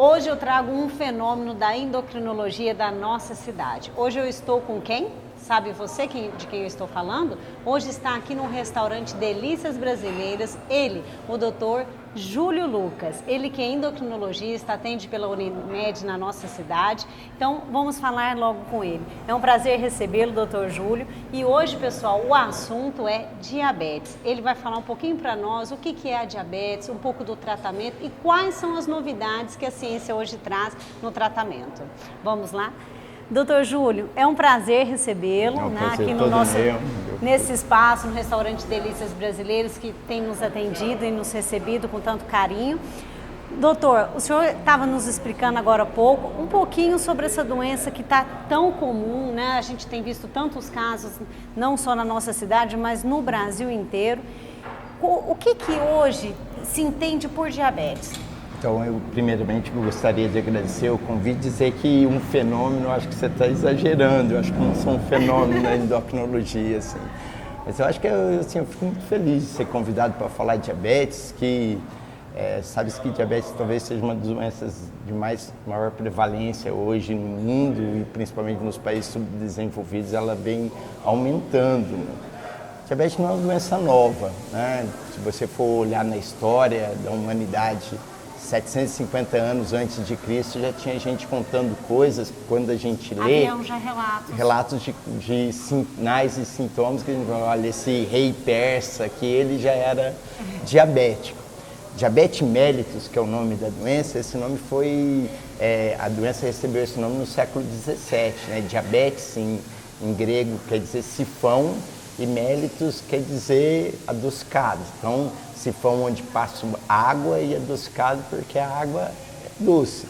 Hoje eu trago um fenômeno da endocrinologia da nossa cidade. Hoje eu estou com quem? Sabe você de quem eu estou falando? Hoje está aqui no restaurante Delícias Brasileiras, ele, o doutor Júlio Lucas. Ele que é endocrinologista, atende pela Unimed na nossa cidade. Então, vamos falar logo com ele. É um prazer recebê-lo, doutor Júlio. E hoje, pessoal, o assunto é diabetes. Ele vai falar um pouquinho para nós o que é a diabetes, um pouco do tratamento e quais são as novidades que a ciência hoje traz no tratamento. Vamos lá? Doutor Júlio, é um prazer recebê-lo aqui no nesse espaço, no restaurante Delícias Brasileiras, que tem nos atendido e nos recebido com tanto carinho. Doutor, o senhor estava nos explicando agora há pouco, um pouquinho sobre essa doença que está tão comum, né? A gente tem visto tantos casos, não só na nossa cidade, mas no Brasil inteiro. O que hoje se entende por diabetes? Então, eu primeiramente gostaria de agradecer o convite e dizer que um fenômeno, eu acho que você está exagerando, eu acho que não sou um fenômeno na endocrinologia, assim. Mas eu acho que eu fico muito feliz de ser convidado para falar de diabetes, que sabe-se que diabetes talvez seja uma das doenças de maior prevalência hoje no mundo e principalmente nos países subdesenvolvidos, ela vem aumentando, né? Diabetes não é uma doença nova, né? Se você for olhar na história da humanidade, 750 anos antes de Cristo já tinha gente contando coisas, quando a gente lê relatos de sinais e sintomas, que a gente fala, olha, esse rei persa, que ele já era diabético. Diabetes mellitus, que é o nome da doença, esse nome a doença recebeu esse nome no século XVII, né? Diabetes em grego quer dizer sifão e mellitus quer dizer adocicado. Então, sifão onde passa água e adocicado porque a água é doce.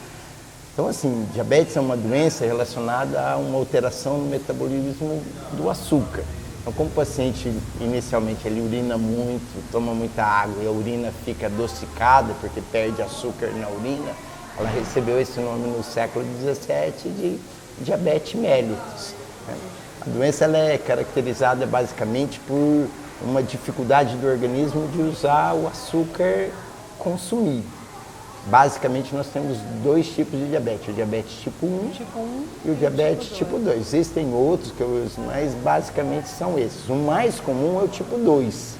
Então, assim, diabetes é uma doença relacionada a uma alteração no metabolismo do açúcar. Então, como o paciente, inicialmente, ele urina muito, toma muita água e a urina fica adocicada porque perde açúcar na urina, ela recebeu esse nome no século XVII de diabetes mellitus. A doença ela é caracterizada basicamente por uma dificuldade do organismo de usar o açúcar consumido. Basicamente, nós temos dois tipos de diabetes, o diabetes tipo 1 e o diabetes tipo 2. Existem outros, mas basicamente são esses. O mais comum é o tipo 2.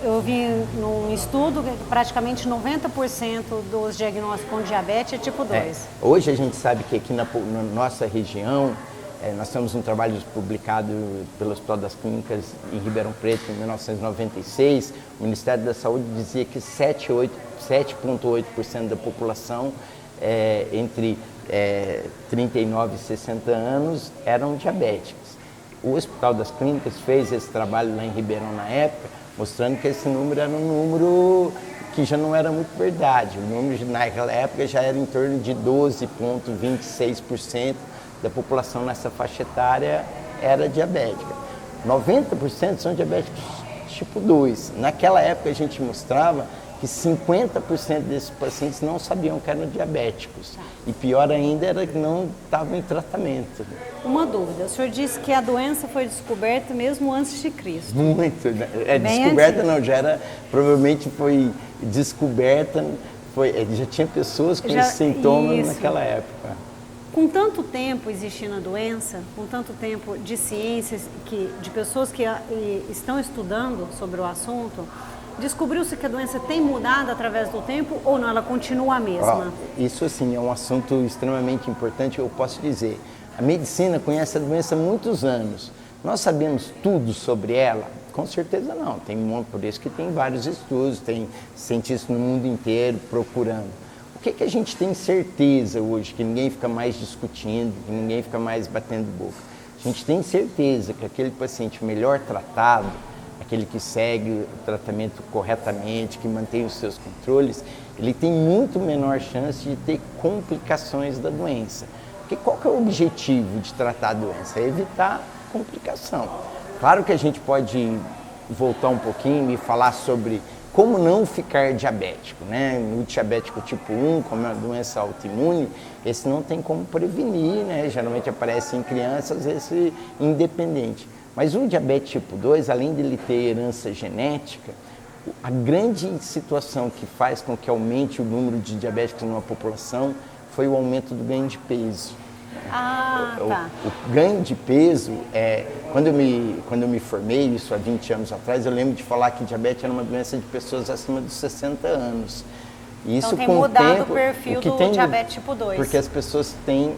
Eu vi num estudo que praticamente 90% dos diagnósticos com diabetes é tipo 2. Hoje a gente sabe que aqui na nossa região, nós temos um trabalho publicado pelo Hospital das Clínicas em Ribeirão Preto, em 1996. O Ministério da Saúde dizia que 7,8% da população entre 39 e 60 anos eram diabéticos. O Hospital das Clínicas fez esse trabalho lá em Ribeirão na época, mostrando que esse número era um número que já não era muito verdade. O número naquela época já era em torno de 12,26% da população nessa faixa etária era diabética. 90% são diabéticos tipo 2. Naquela época a gente mostrava que 50% desses pacientes não sabiam que eram diabéticos. E pior ainda era que não estavam em tratamento. Uma dúvida, o senhor disse que a doença foi descoberta mesmo antes de Cristo. Muito. Descoberta não, provavelmente foi descoberta, já tinha pessoas com esses sintomas naquela época. Com tanto tempo existindo a doença, com tanto tempo de ciências, de pessoas que estão estudando sobre o assunto, descobriu-se que a doença tem mudado através do tempo ou não? Ela continua a mesma? Isso, assim, é um assunto extremamente importante, eu posso dizer. A medicina conhece a doença há muitos anos. Nós sabemos tudo sobre ela? Com certeza não. Por isso que tem vários estudos, tem cientistas no mundo inteiro procurando. O que a gente tem certeza hoje, que ninguém fica mais discutindo, que ninguém fica mais batendo boca? A gente tem certeza que aquele paciente melhor tratado, aquele que segue o tratamento corretamente, que mantém os seus controles, ele tem muito menor chance de ter complicações da doença. Porque qual que é o objetivo de tratar a doença? É evitar complicação. Claro que a gente pode voltar um pouquinho e falar sobre como não ficar diabético, né? O diabético tipo 1, como é uma doença autoimune, esse não tem como prevenir, né? Geralmente aparece em crianças, às vezes independente. Mas o diabetes tipo 2, além de ele ter herança genética, A grande situação que faz com que aumente o número de diabéticos numa população foi o aumento do ganho de peso. Tá. O ganho de peso, quando eu me formei, isso há 20 anos atrás, eu lembro de falar que diabetes era uma doença de pessoas acima dos 60 anos. E isso, então tem com mudado o tempo, o perfil do diabetes tipo 2. Porque as pessoas têm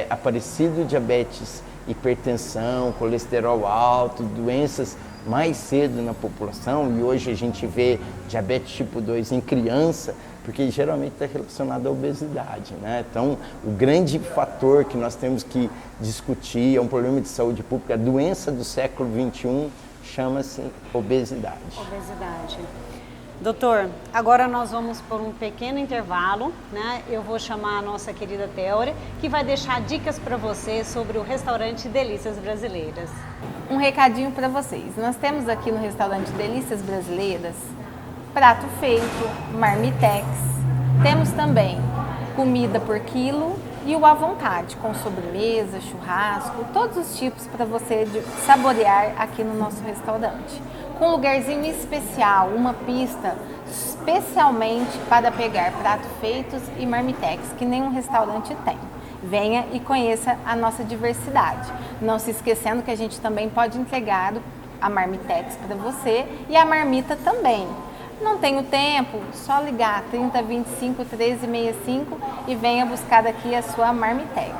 aparecido diabetes, hipertensão, colesterol alto, doenças mais cedo na população, e hoje a gente vê diabetes tipo 2 em criança, porque geralmente está relacionado à obesidade, né? Então, o grande fator que nós temos que discutir é um problema de saúde pública, a doença do século XXI chama-se obesidade. Obesidade. Doutor, agora nós vamos por um pequeno intervalo, né? Eu vou chamar a nossa querida Teore, que vai deixar dicas para você sobre o restaurante Delícias Brasileiras. Um recadinho para vocês. Nós temos aqui no restaurante Delícias Brasileiras prato feito, marmitex. Temos também comida por quilo e o à vontade, com sobremesa, churrasco, todos os tipos para você saborear aqui no nosso restaurante. Com um lugarzinho especial, uma pista especialmente para pegar pratos feitos e marmitex, que nenhum restaurante tem. Venha e conheça a nossa diversidade. Não se esquecendo que a gente também pode entregar a marmitex para você e a marmita também. Não tenho tempo? Só ligar 3025 1365 e venha buscar aqui a sua marmitex.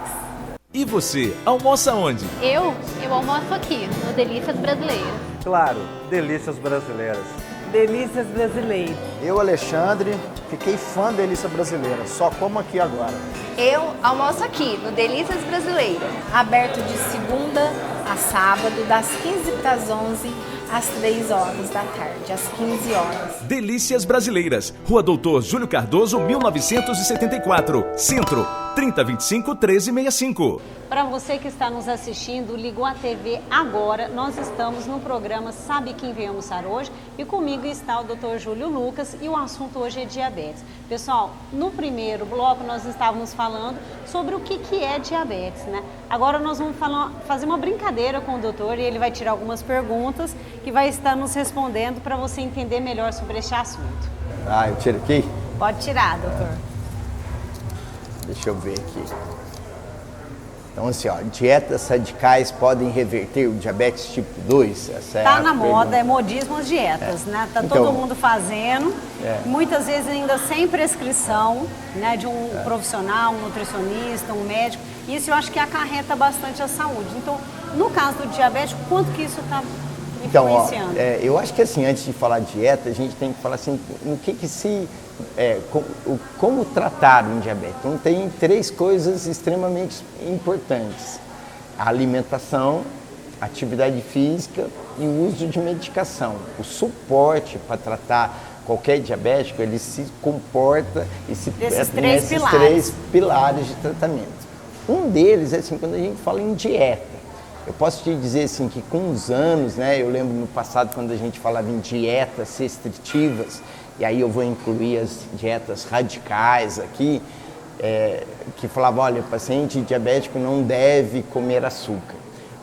E você, almoça onde? Eu almoço aqui, no Delícias Brasileiras. Claro, Delícias Brasileiras. Delícias Brasileiras. Eu, Alexandre, fiquei fã da Delícia Brasileira, só como aqui agora. Eu almoço aqui, no Delícias Brasileiras. Aberto de segunda a sábado, das 15 para as 11, às 3 horas da tarde, às 15 horas. Delícias Brasileiras, Rua Doutor Júlio Cardoso, 1974, Centro, 3025 1365. Para você que está nos assistindo, ligou a TV agora, nós estamos no programa Sabe Quem Veio Almoçar Hoje e comigo está o Dr. Júlio Lucas e o assunto hoje é diabetes. Pessoal, no primeiro bloco nós estávamos falando sobre o que é diabetes, né? Agora nós vamos fazer uma brincadeira com o doutor e ele vai tirar algumas perguntas que vai estar nos respondendo para você entender melhor sobre este assunto. Eu tiro aqui? Pode tirar, doutor. Deixa eu ver aqui. Então, assim, dietas radicais podem reverter o diabetes tipo 2? Essa tá na moda, é modismo as dietas, né? Tá todo mundo fazendo, muitas vezes ainda sem prescrição, né, de um profissional, um nutricionista, um médico. Isso eu acho que acarreta bastante a saúde. Então, no caso do diabético, quanto que isso está influenciando? Então, eu acho que assim, antes de falar dieta, a gente tem que falar assim, no que se... como tratar um diabetes. Então, tem 3 coisas extremamente importantes: a alimentação, a atividade física e o uso de medicação. O suporte para tratar qualquer diabético, ele se comporta nesses 3 pilares de tratamento. Um deles é assim, quando a gente fala em dieta. Eu posso te dizer assim que com os anos, né, eu lembro no passado quando a gente falava em dietas restritivas, e aí eu vou incluir as dietas radicais aqui, que falava, olha, o paciente diabético não deve comer açúcar.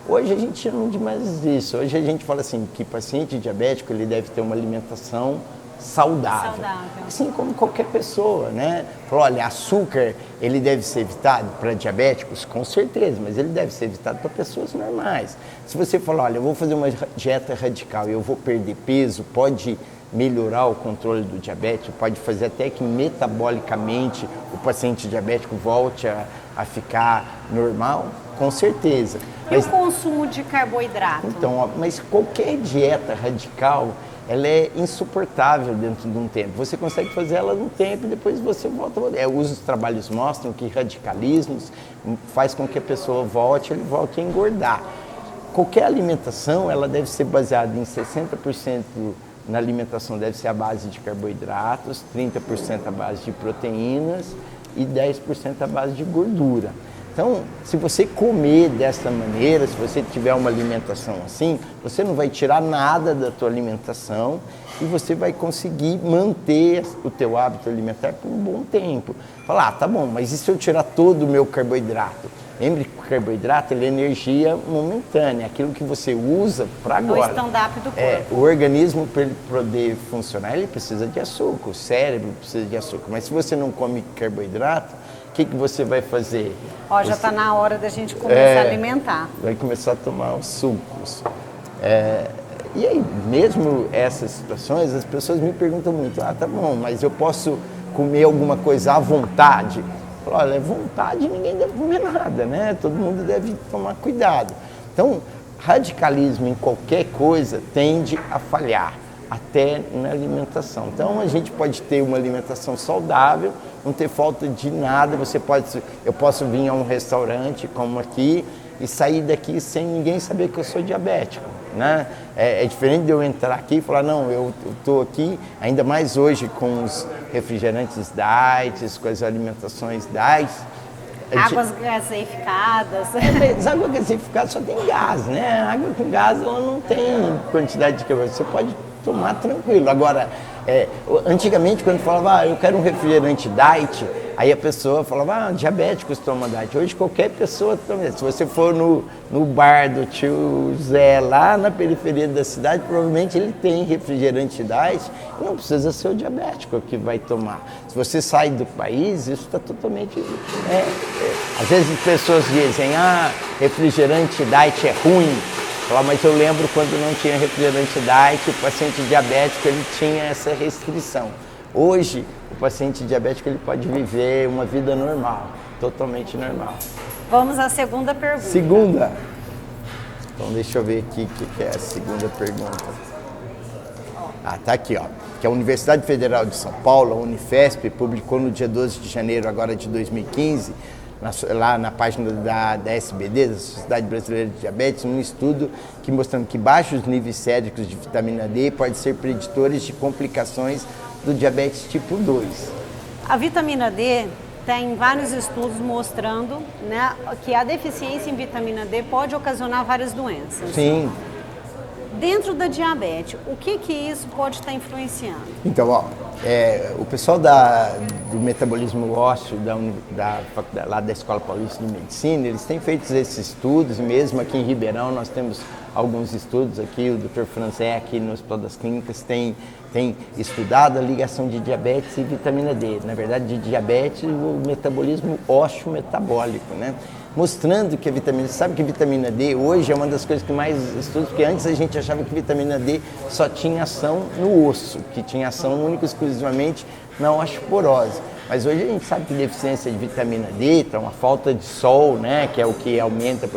Hoje a gente não diz mais isso. Hoje a gente fala assim, que paciente diabético ele deve ter uma alimentação saudável. Assim como qualquer pessoa, né? Falou, olha, açúcar ele deve ser evitado para diabéticos? Com certeza, mas ele deve ser evitado para pessoas normais. Se você falar, olha, eu vou fazer uma dieta radical e eu vou perder peso, pode melhorar o controle do diabetes, pode fazer até que metabolicamente o paciente diabético volte a ficar normal, com certeza. E o consumo de carboidrato? Então, mas qualquer dieta radical, ela é insuportável dentro de um tempo. Você consegue fazer ela num tempo e depois você volta. Os trabalhos mostram que radicalismos faz com que a pessoa volte a engordar. Qualquer alimentação, ela deve ser baseada em 60% na alimentação deve ser a base de carboidratos, 30% a base de proteínas e 10% a base de gordura. Então, se você comer dessa maneira, se você tiver uma alimentação assim, você não vai tirar nada da tua alimentação e você vai conseguir manter o teu hábito alimentar por um bom tempo. Falar, tá bom, mas e se eu tirar todo o meu carboidrato? Lembre que o carboidrato ele é energia momentânea, aquilo que você usa para agora. No stand-up do corpo. O organismo, para ele poder funcionar, ele precisa de açúcar, o cérebro precisa de açúcar. Mas se você não come carboidrato, o que você vai fazer? Ó, já está na hora da gente começar a alimentar. Vai começar a tomar os sucos. E aí, mesmo essas situações, as pessoas me perguntam muito, tá bom, mas eu posso comer alguma coisa à vontade? Eu falo, olha, vontade ninguém deve comer nada, né? Todo mundo deve tomar cuidado. Então, radicalismo em qualquer coisa tende a falhar, até na alimentação. Então, a gente pode ter uma alimentação saudável, não ter falta de nada. Eu posso vir a um restaurante como aqui e sair daqui sem ninguém saber que eu sou diabético, né? É diferente de eu entrar aqui e falar, não, eu estou aqui, ainda mais hoje com os refrigerantes diet, com as alimentações diet. Águas gaseificadas. As águas gaseificadas só tem gás, né? A água com gás ela não tem quantidade de carboidrato, você pode tomar tranquilo. Agora, antigamente quando falava, eu quero um refrigerante diet, aí a pessoa falava, diabéticos tomam diet. Hoje qualquer pessoa toma. Se você for no bar do tio Zé, lá na periferia da cidade, provavelmente ele tem refrigerante diet e não precisa ser o diabético que vai tomar. Se você sai do país, isso está totalmente... Às vezes as pessoas dizem, refrigerante diet é ruim. Mas eu lembro quando não tinha refrigerante diet, o paciente diabético ele tinha essa restrição. Hoje, o paciente diabético ele pode viver uma vida normal, totalmente normal. Vamos à segunda pergunta. Segunda? Então deixa eu ver aqui o que é a segunda pergunta. Tá aqui, ó. Que a Universidade Federal de São Paulo, a Unifesp, publicou no dia 12 de janeiro agora de 2015, lá na página da SBD, da Sociedade Brasileira de Diabetes, um estudo mostrando que baixos níveis séricos de vitamina D podem ser preditores de complicações do diabetes tipo 2. A vitamina D tem vários estudos mostrando, né, que a deficiência em vitamina D pode ocasionar várias doenças. Sim. Dentro da diabetes, o que isso pode estar influenciando? Então, o pessoal do metabolismo ósseo lá da Escola Paulista de Medicina, eles têm feito esses estudos, e mesmo aqui em Ribeirão nós temos alguns estudos aqui, o Dr. Franzé aqui no Hospital das Clínicas tem estudado a ligação de diabetes e vitamina D, na verdade de diabetes e o metabolismo ósseo metabólico, né? Mostrando que a vitamina D, sabe que a vitamina D hoje é uma das coisas que mais estudos, porque antes a gente achava que a vitamina D só tinha ação no osso, que tinha ação única e exclusivamente na osteoporose. Mas hoje a gente sabe que deficiência de vitamina D, então a falta de sol, né, que é o que aumenta,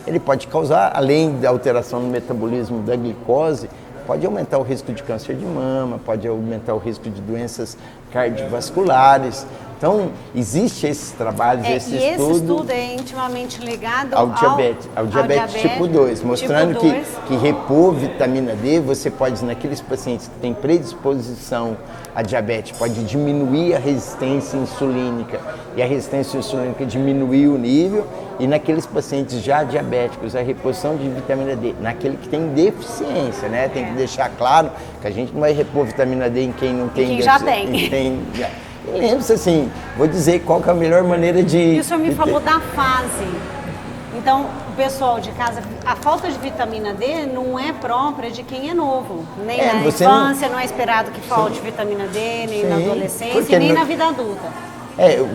ele pode causar, além da alteração no metabolismo da glicose, pode aumentar o risco de câncer de mama, pode aumentar o risco de doenças cardiovasculares. Então, existe esses trabalhos, esse estudo é intimamente ligado ao diabetes tipo 2, mostrando tipo 2. que repor vitamina D, você pode, naqueles pacientes que têm predisposição a diabetes, pode diminuir a resistência insulínica, e a resistência insulínica diminuir o nível, e naqueles pacientes já diabéticos, a reposição de vitamina D, naquele que tem deficiência, né? Tem que deixar claro que a gente não vai repor vitamina D em quem não tem deficiência. Lembre-se assim, vou dizer qual que é a melhor maneira de... E o senhor me falou da fase. Então, o pessoal de casa, a falta de vitamina D não é própria de quem é novo. Nem na infância não é esperado que falte vitamina D, nem na adolescência, nem na vida adulta.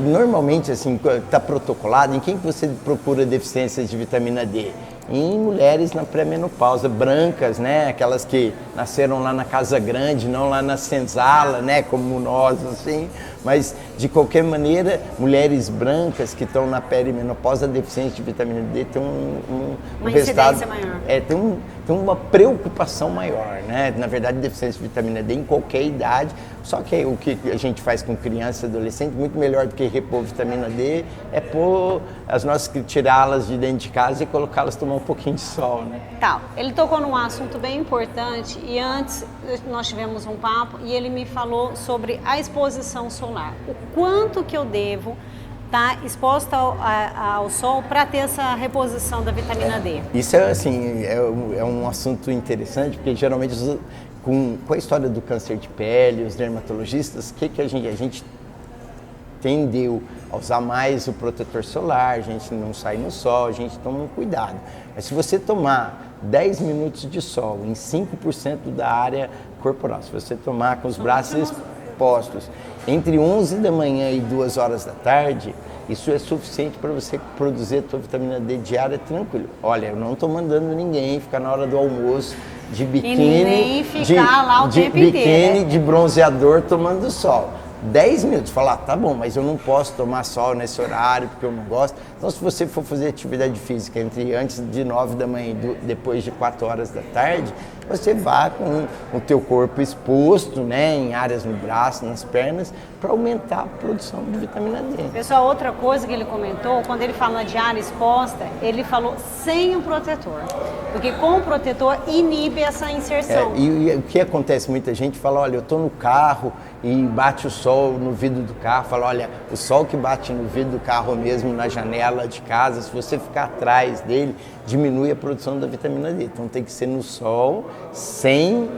Normalmente, assim, está protocolado, em quem que você procura deficiências de vitamina D? Em mulheres na pré-menopausa, brancas, né? Aquelas que nasceram lá na Casa Grande, não lá na senzala, né? Como nós, assim. Mas, de qualquer maneira, mulheres brancas que estão na perimenopausa, a deficiência de vitamina D tem uma resultado maior. Tem uma preocupação maior, né? Na verdade, deficiência de vitamina D em qualquer idade, só que o que a gente faz com criança e adolescente, muito melhor do que repor vitamina D, é tirá-las de dentro de casa e colocá-las tomar um pouquinho de sol, né? Tá, ele tocou num assunto bem importante e antes nós tivemos um papo e ele me falou sobre a exposição solar. O quanto que eu devo estar exposta ao sol para ter essa reposição da vitamina D? Isso é um assunto interessante, porque geralmente com a história do câncer de pele, os dermatologistas, a gente tendeu a usar mais o protetor solar, a gente não sai no sol, a gente toma um cuidado. Mas se você tomar 10 minutos de sol em 5% da área corporal, se você tomar com os braços expostos entre 11 da manhã e 2 horas da tarde, isso é suficiente para você produzir a tua vitamina D diária tranquilo. Olha, eu não estou mandando ninguém ficar na hora do almoço de biquíni, e nem ficar lá o tempo inteiro, de bronzeador tomando sol. 10 minutos, falar, tá bom, mas eu não posso tomar sol nesse horário porque eu não gosto. Então, se você for fazer atividade física antes de 9 da manhã e depois de 4 horas da tarde, você vá com o teu corpo exposto, né, em áreas no braço, nas pernas, para aumentar a produção de vitamina D. Pessoal, outra coisa que ele comentou, quando ele fala de área exposta, ele falou sem o protetor, porque com o protetor inibe essa inserção. E o que acontece? Muita gente fala, olha, eu estou no carro e bate o sol no vidro do carro, fala, olha, o sol que bate no vidro do carro ou mesmo na janela de casa, se você ficar atrás dele, diminui a produção da vitamina D. Então tem que ser no sol sem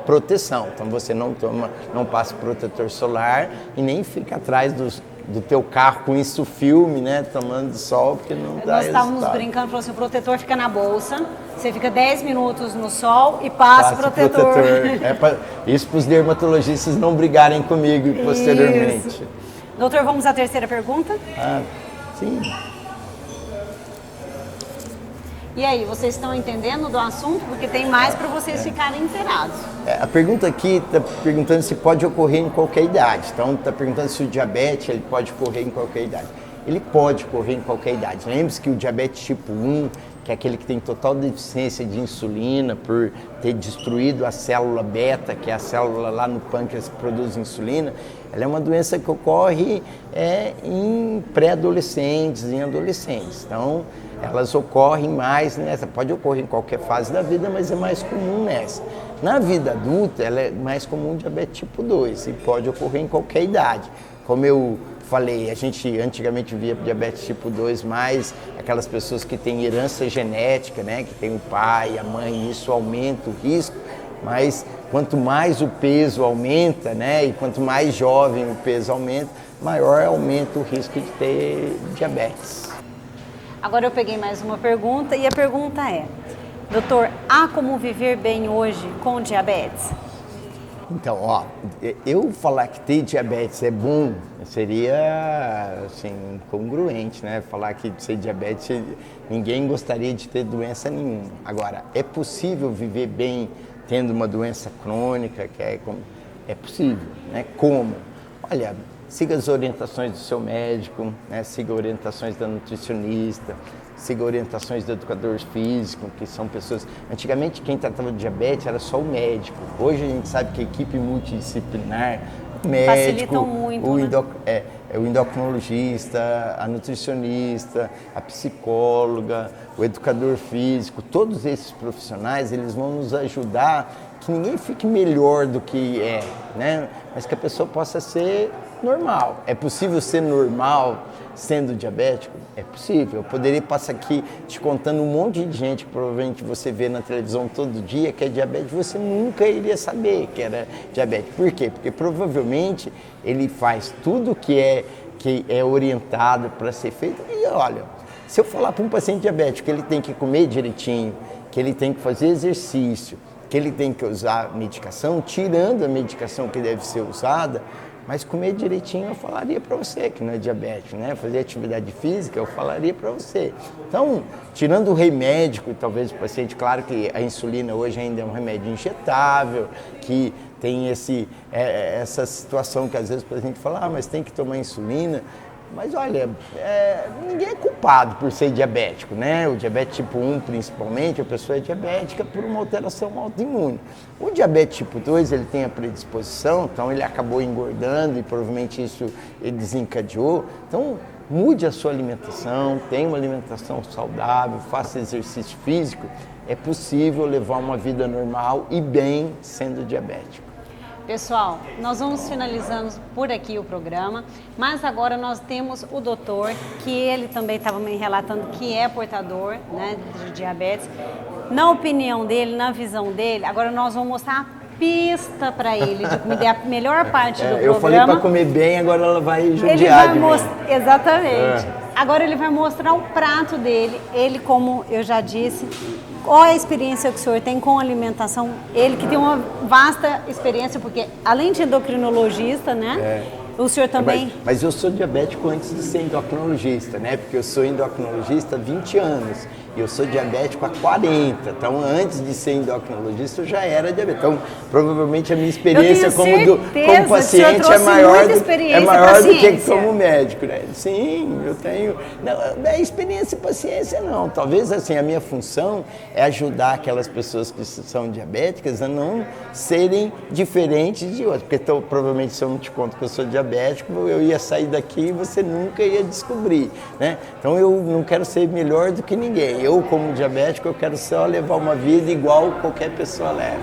proteção. Então você não passa protetor solar e nem fica atrás do teu carro com isso filme, né, tomando sol, porque não dá. Nós estávamos brincando, falou assim, o protetor fica na bolsa, você fica 10 minutos no sol e passa o protetor. Isso para os dermatologistas não brigarem comigo posteriormente. Isso. Doutor, vamos à terceira pergunta? Sim. E aí, vocês estão entendendo do assunto? Porque tem mais para vocês ficarem inteirados. A pergunta aqui está perguntando se pode ocorrer em qualquer idade. Então, está perguntando se o diabetes ele pode ocorrer em qualquer idade. Ele pode ocorrer em qualquer idade. Lembre-se que o diabetes tipo 1, que é aquele que tem total deficiência de insulina por ter destruído a célula beta, que é a célula lá no pâncreas que produz insulina, ela é uma doença que ocorre em pré-adolescentes, em adolescentes. Então, elas ocorrem mais nessa, pode ocorrer em qualquer fase da vida, mas é mais comum nessa. Na vida adulta, ela é mais comum o diabetes tipo 2 e pode ocorrer em qualquer idade. Como eu falei, a gente antigamente via diabetes tipo 2 mais aquelas pessoas que têm herança genética, né, que tem o pai, a mãe, isso aumenta o risco, mas quanto mais o peso aumenta, né, e quanto mais jovem o peso aumenta, maior aumenta o risco de ter diabetes. Agora eu peguei mais uma pergunta e a pergunta é, doutor, há como viver bem hoje com diabetes? Então, eu falar que ter diabetes é bom seria, assim, incongruente, né? Falar que ser diabetes, ninguém gostaria de ter doença nenhuma. Agora, é possível viver bem tendo uma doença crônica, é possível, né? Como? Olha, siga as orientações do seu médico, né? Siga orientações da nutricionista, siga orientações do educador físico, que são pessoas... Antigamente, quem tratava de diabetes era só o médico. Hoje a gente sabe que a equipe multidisciplinar, o médico, muito, o endocrinologista, a nutricionista, a psicóloga, o educador físico, todos esses profissionais, eles vão nos ajudar que ninguém fique melhor do que é, né? Mas que a pessoa possa ser normal. É possível ser normal sendo diabético? É possível. Eu poderia passar aqui te contando um monte de gente que provavelmente você vê na televisão todo dia que é diabético, você nunca iria saber que era diabético. Por quê? Porque provavelmente ele faz tudo que é orientado para ser feito. E olha, se eu falar para um paciente diabético que ele tem que comer direitinho, que ele tem que fazer exercício, que ele tem que usar medicação, tirando a medicação que deve ser usada, mas comer direitinho eu falaria para você que não é diabético, né? Fazer atividade física eu falaria para você. Então, tirando o remédio, talvez o paciente, claro que a insulina hoje ainda é um remédio injetável, que tem essa situação que às vezes o paciente fala, mas tem que tomar insulina. Mas olha, ninguém é culpado por ser diabético, né? O diabetes tipo 1 principalmente, a pessoa é diabética por uma alteração autoimune. O diabetes tipo 2, ele tem a predisposição, então ele acabou engordando e provavelmente isso ele desencadeou. Então mude a sua alimentação, tenha uma alimentação saudável, faça exercício físico. É possível levar uma vida normal e bem sendo diabético. Pessoal, nós vamos finalizando por aqui o programa, mas agora nós temos o doutor, que ele também estava me relatando que é portador, né, de diabetes. Na opinião dele, na visão dele, agora nós vamos mostrar a pista para ele de comida. É a melhor parte do Eu falei programa. para comer bem, agora ela vai judiar Ele vai de mim. mostrar, exatamente. Agora ele vai mostrar o prato dele. Ele, como eu já disse, qual é a experiência que o senhor tem com alimentação? Ele que tem uma vasta experiência, porque além de endocrinologista, né? O senhor também... Mas eu sou diabético antes de ser endocrinologista, né? Porque eu sou endocrinologista há 20 anos e eu sou diabético há 40. Então, antes de ser endocrinologista, eu já era diabético. Então, provavelmente a minha experiência como paciente é maior do que como médico, né? Sim, eu tenho... Não é experiência e paciência, não. Talvez, assim, a minha função é ajudar aquelas pessoas que são diabéticas a não serem diferentes de outras. Porque, provavelmente, se eu não te conto que eu sou diabético, eu ia sair daqui e você nunca ia descobrir, né? Então eu não quero ser melhor do que ninguém. Eu, como diabético, eu quero só levar uma vida igual qualquer pessoa leva.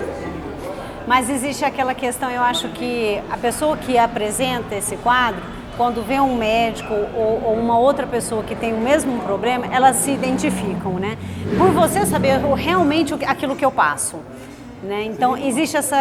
Mas existe aquela questão, eu acho que a pessoa que apresenta esse quadro, quando vê um médico ou uma outra pessoa que tem o mesmo problema, elas se identificam, né? Por você saber realmente aquilo que eu passo. Né? Então, existe essa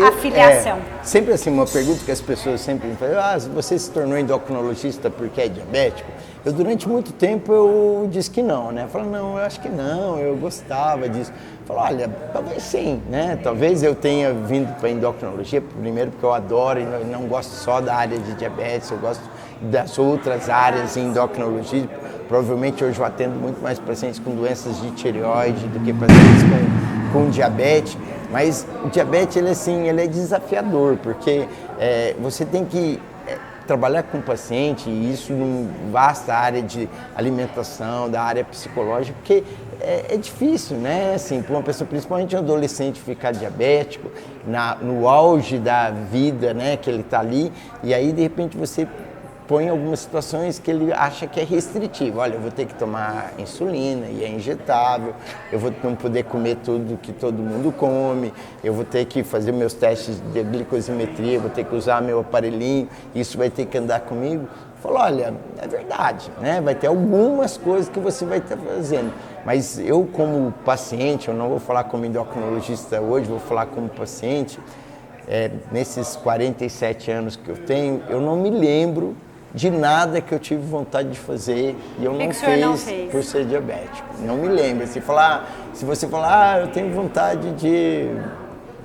afiliação. Sempre assim, uma pergunta que as pessoas sempre me fazem, você se tornou endocrinologista porque é diabético? Eu, durante muito tempo, eu disse que não, né? Eu falo, não, eu acho que não, eu gostava disso. Eu falo, olha, talvez sim, né? Talvez eu tenha vindo para a endocrinologia, primeiro porque eu adoro e não gosto só da área de diabetes, eu gosto das outras áreas em endocrinologia. Provavelmente hoje eu atendo muito mais pacientes com doenças de tireoide do que pacientes com diabetes, mas o diabetes ele é desafiador, porque você tem que trabalhar com o paciente, e isso numa vasta área de alimentação, da área psicológica, porque é difícil, né? Assim, para uma pessoa, principalmente um adolescente, ficar diabético, no auge da vida, né, que ele está ali, e aí de repente você põe algumas situações que ele acha que é restritivo. Olha, eu vou ter que tomar insulina e é injetável, eu vou não poder comer tudo que todo mundo come, eu vou ter que fazer meus testes de glicosimetria, vou ter que usar meu aparelhinho, isso vai ter que andar comigo. Falou, olha, é verdade, né? Vai ter algumas coisas que você vai estar fazendo, mas eu como paciente, eu não vou falar como endocrinologista hoje, vou falar como paciente, nesses 47 anos que eu tenho, eu não me lembro de nada que eu tive vontade de fazer e eu não fiz por ser diabético. Não me lembro. Se você falar, eu tenho vontade de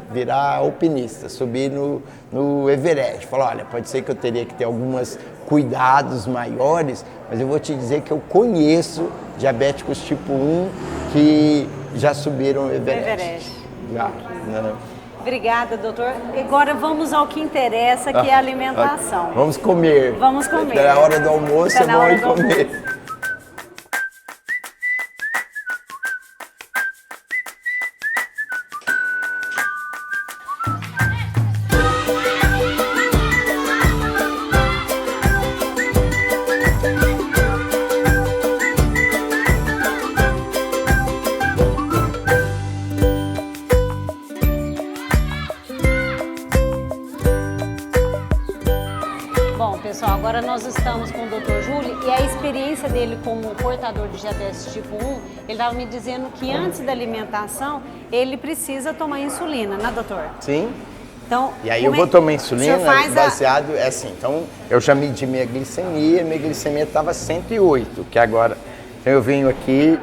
virar alpinista, subir no Everest. Falar, olha, pode ser que eu teria que ter alguns cuidados maiores, mas eu vou te dizer que eu conheço diabéticos tipo 1 que já subiram o Everest. Já. Não. Obrigada, doutor. Agora vamos ao que interessa, que é a alimentação. Vamos comer. Vamos comer. Na hora do almoço é bom ir comer. Pessoal, agora nós estamos com o Dr. Júlio e a experiência dele como portador de diabetes tipo 1, ele estava me dizendo que antes da alimentação ele precisa tomar insulina, né, doutor? Sim. Então, e aí eu vou tomar insulina baseado, então eu já medi minha glicemia estava 108, que agora, então eu venho aqui,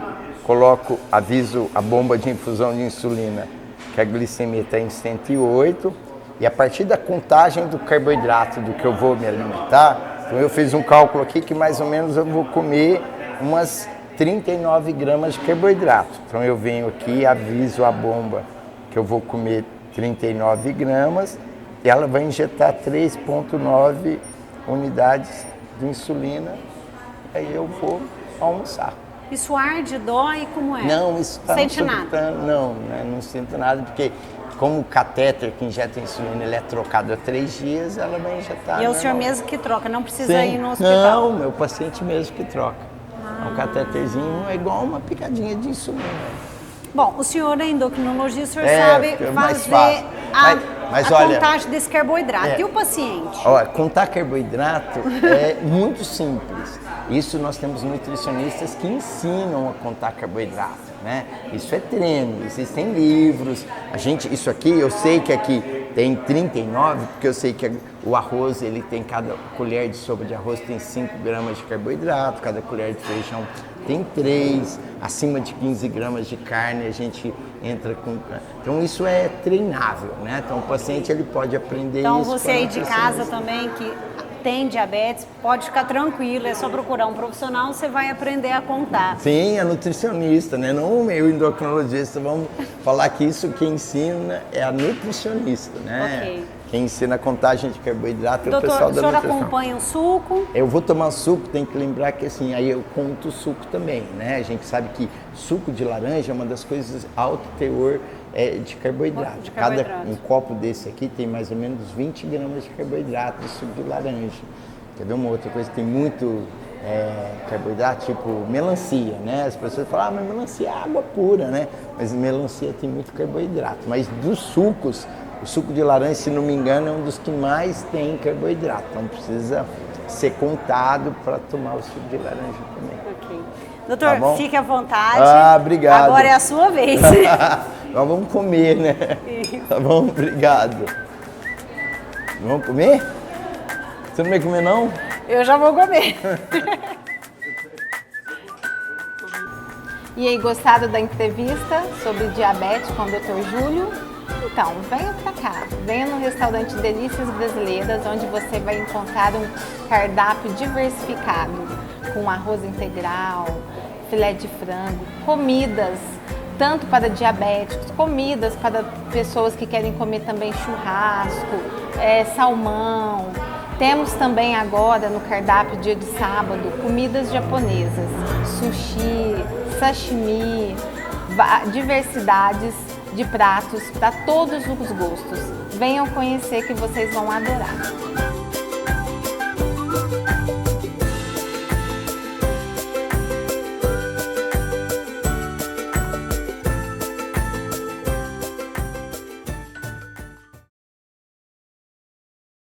aviso a bomba de infusão de insulina, que a glicemia está em 108, e a partir da contagem do carboidrato do que eu vou me alimentar, então eu fiz um cálculo aqui que mais ou menos eu vou comer umas 39 gramas de carboidrato. Então eu venho aqui, aviso a bomba que eu vou comer 39 gramas e ela vai injetar 3,9 unidades de insulina, aí eu vou almoçar. Isso arde, dói, como é? Não, isso está Sente nada? Não, né, não sinto nada, porque como o catéter que injeta insulina ele é trocado há 3 dias, ela vai injetar. E é o senhor mesmo que troca, não precisa ir no hospital? Não, meu paciente mesmo que troca. Um catéterzinho é igual uma picadinha de insulina. Bom, o senhor é endocrinologista, o senhor sabe fazer a contagem desse carboidrato. E o paciente? Olha, contar carboidrato é muito simples. Isso nós temos nutricionistas que ensinam a contar carboidrato. né? Isso é treino, existem livros. Isso aqui, eu sei que aqui tem 39, porque eu sei que o arroz, ele tem, cada colher de sopa de arroz tem 5 gramas de carboidrato, cada colher de feijão tem 3, acima de 15 gramas de carne a gente entra com... Então isso é treinável, né? Então o paciente ele pode aprender então, isso. Então você aí de casa também que tem diabetes, pode ficar tranquilo, é só procurar um profissional, você vai aprender a contar. Sim, a nutricionista, né? Não o meu endocrinologista, vamos falar que isso quem ensina é a nutricionista, né? Ok. Quem ensina a contagem de carboidrato é o Doutor, pessoal da nutrição. O senhor acompanha o suco? Eu vou tomar suco, tem que lembrar que assim, aí eu conto o suco também, né? A gente sabe que suco de laranja é uma das coisas alto teor de carboidrato. Um copo desse aqui tem mais ou menos 20 gramas de carboidrato de suco de laranja. Quer ver uma outra coisa que tem muito carboidrato, tipo melancia, né? As pessoas falam, mas melancia é água pura, né? Mas melancia tem muito carboidrato. Mas dos sucos, o suco de laranja, se não me engano, é um dos que mais tem carboidrato. Então precisa ser contado para tomar o suco de laranja também. Ok. Doutor, tá, fique à vontade. Ah, obrigado. Agora é a sua vez. Nós vamos comer, né? Tá bom? Obrigado. Vamos comer? Você não vai comer, não? Eu já vou comer. E aí, gostado da entrevista sobre diabetes com o Dr. Júlio? Então, venha pra cá, venha no restaurante Delícias Brasileiras, onde você vai encontrar um cardápio diversificado, com arroz integral, filé de frango, comidas, tanto para diabéticos, comidas para pessoas que querem comer também churrasco, salmão. Temos também agora no cardápio, dia de sábado, comidas japonesas, sushi, sashimi, diversidades de pratos para todos os gostos. Venham conhecer que vocês vão adorar.